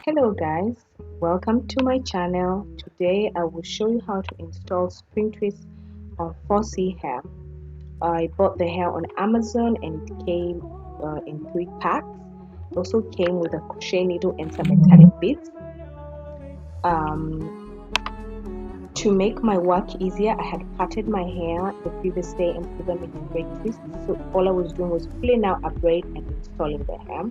Hello guys, welcome to my channel. Today I will show you how to install spring twist on 4C hair. I bought the hair on Amazon and it came in 3 packs. It also came with a crochet needle and some metallic beads. To make my work easier, I had parted my hair the previous day and put them in braid twists. So all I was doing was pulling out a braid and installing the hair.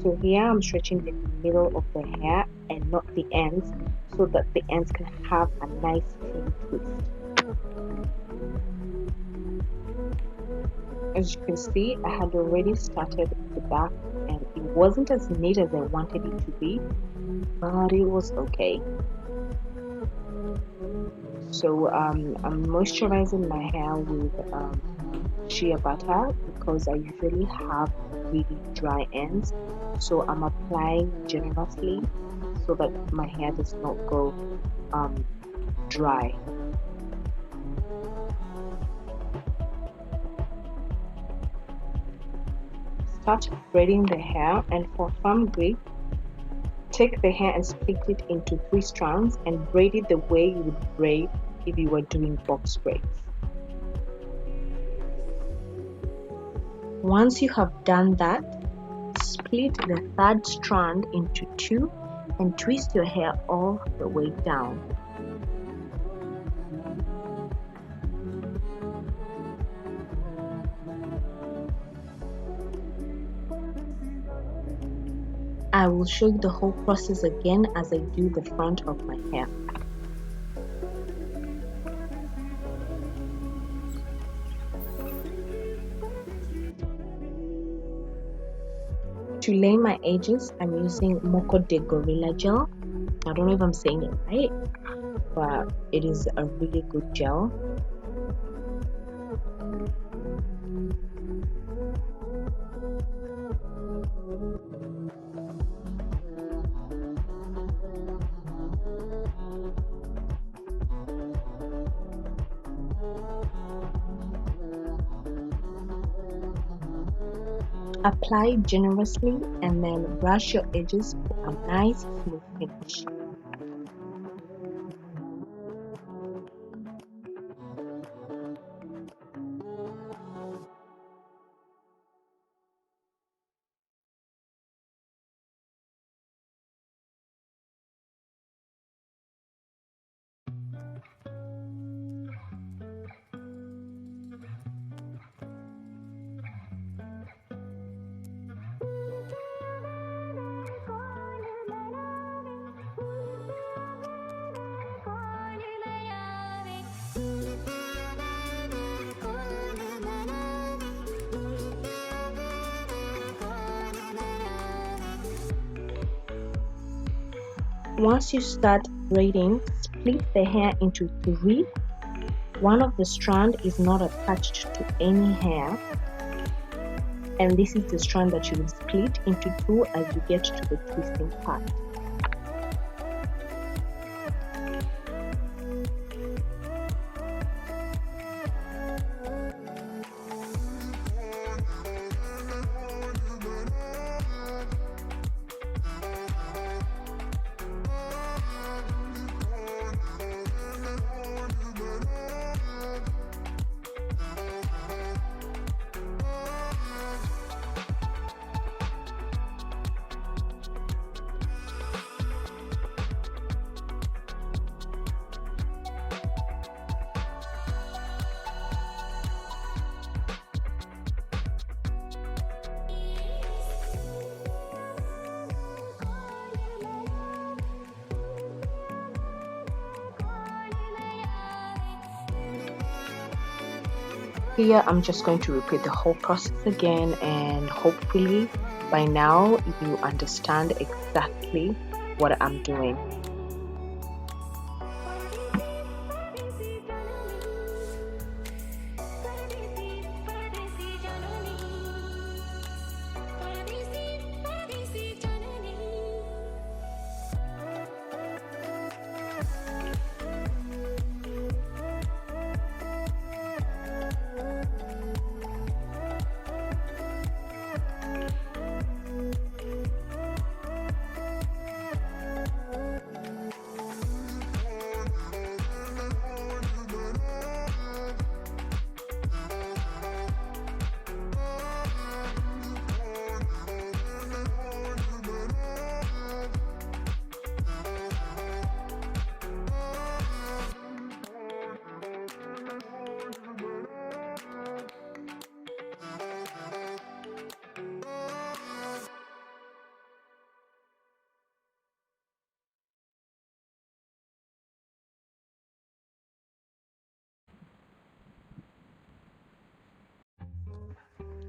So here I'm stretching the middle of the hair and not the ends so that the ends can have a nice clean twist. As you can see, I had already started the back and it wasn't as neat as I wanted it to be, but it was okay. So I'm moisturizing my hair with shea butter because I usually have really dry ends, so I'm applying generously so that my hair does not go dry. Start braiding the hair, and for firm grip, take the hair and split it into 3 strands and braid it the way you would braid if you were doing box braids. Once you have done that, split the 3rd strand into 2 and twist your hair all the way down. I will show you the whole process again as I do the front of my hair. To lay my edges, I'm using Moco de Gorilla Gel. I don't know if I'm saying it right, but it is a really good gel. Apply generously and then brush your edges for a nice smooth finish. Once you start braiding, split the hair into 3. One of the strand is not attached to any hair, and this is the strand that you will split into 2 as you get to the twisting part. Here I'm just going to repeat the whole process again, and hopefully by now you understand exactly what I'm doing.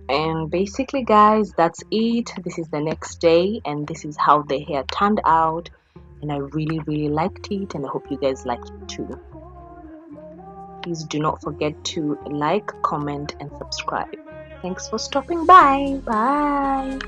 And basically guys, that's it. This is the next day and this is how the hair turned out, and I really liked it, and I hope you guys like it too. Please do not forget to like, comment and subscribe. Thanks for stopping by. Bye.